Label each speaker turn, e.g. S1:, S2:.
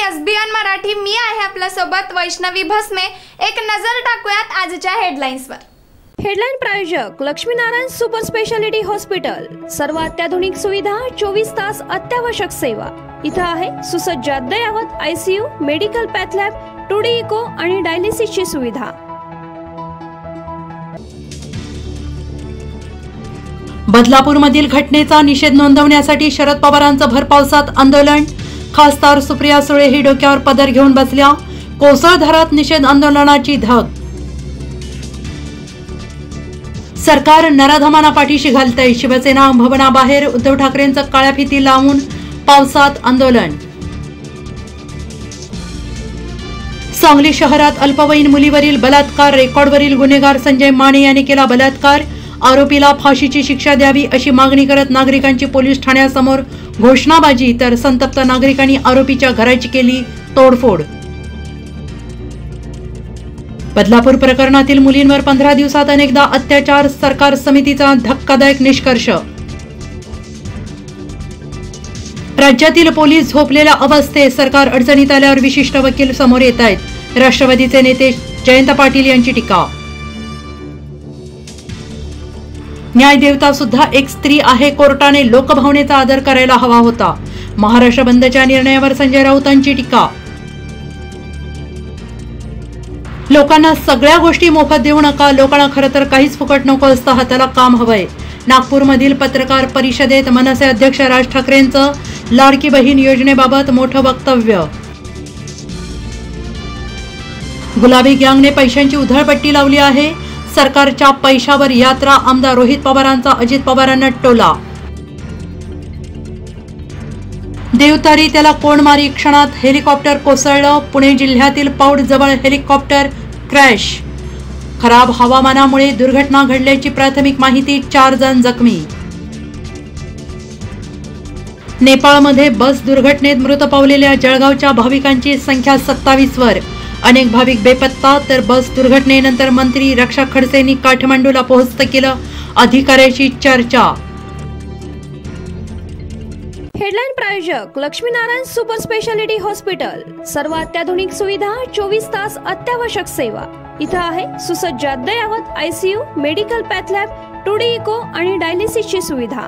S1: SBN Marathi मी आहे आपल्या सोबत वैष्णवी भस्मे। एक नजर टाकूयात आजच्या हेडलाईन्सवर।
S2: हेडलाईन प्रायोजक लक्ष्मीनारायण सुपर स्पेशालिटी हॉस्पिटल। सर्व अत्याधुनिक सुविधा, 24 तास अत्यावश्यक सेवा। इथं आहे सुसज्ज अद्ययावत ICU, medical path lab, 2D echo आणि डायलिसिसची सुविधा।
S3: बदलापूरमधील घटनेचा निषेध नोंदवण्यासाठी शरद पवारांचं भरपावसात आंदोलन। खासदार सुप्रिया सुळे ही डोक्यावर पदर घेऊन बसल्या। कोसळधारात निषेध आंदोलनाची धग। सरकार नराधमांना पाठीशी घालतंय। शिवसेना भवनाबाहेर उद्धव ठाकरेंचं काळ्या फिती लावून पावसात आंदोलन। सांगली शहरात अल्पवयीन मुलीवरील बलात्कार। रेकॉर्डवरील गुन्हेगार संजय माने यांनी केला बलात्कार। आरोपीला फाशीची शिक्षा द्यावी अशी मागणी करत नागरिकांची पोलीस ठाण्यासमोर घोषणाबाजी, तर संतप्त नागरिकांनी आरोपीच्या घराची केली तोडफोड। बदलापूर प्रकरणातील मुलींवर 15 दिवसात अनेकदा अत्याचार। सरकार समितीचा धक्कादायक निष्कर्ष। राज्यातील पोलीस झोपलेल्या अवस्थेत। सरकार अडचणीत आल्यावर विशिष्ट वकील समोर येत आहेत। राष्ट्रवादीचे नेते जयंत पाटील यांची टीका। न्यायदेवता सुद्धा एक स्त्री आहे। कोर्टाने लोकभावनेचा आदर करायला हवा होता। महाराष्ट्र बंदच्या निर्णयावर संजय राऊतांची टीका। लोकांना सगळ्या गोष्टी मोफत देऊ नका। लोकांना खरं तर काहीच फुकट नको असतं, हाताला काम हवंय। नागपूरमधील पत्रकार परिषदेत मनसे अध्यक्ष राज ठाकरेंचं लाडकी बहीण योजनेबाबत मोठं वक्तव्य। गुलाबी गँगने पैशांची उधळपट्टी लावली आहे। सरकारच्या पैशावर यात्रा। आमदार रोहित पवारांचा अजित पवारांना टोला। देवतारी त्याला कोणमारी क्षणात हेलिकॉप्टर कोसळलं। पुणे जिल्ह्यातील पौड जवळ हेलिकॉप्टर क्रॅश। खराब हवामानामुळे दुर्घटना घडल्याची प्राथमिक माहिती। 4 जण जखमी। नेपाळमध्ये बस दुर्घटनेत मृत पावलेल्या जळगावच्या भाविकांची संख्या 27 वर। अनेक भाविक बेपत्ता, तर बस दुर्घटनेनंतर मंत्री रक्षा खडसेंनी काठमांडूला पोहोचतं केलं अधिकाऱ्याची चर्चा।
S2: हेडलाईन प्रायोजक लक्ष्मीनारायण सुपर स्पेशालिटी हॉस्पिटल। सर्व अत्याधुनिक सुविधा, 24 तास अत्यावश्यक सेवा। इथं आहे सुसज्ज अद्ययावत ICU, medical path lab, 2D echo आणि डायलिसिसची सुविधा।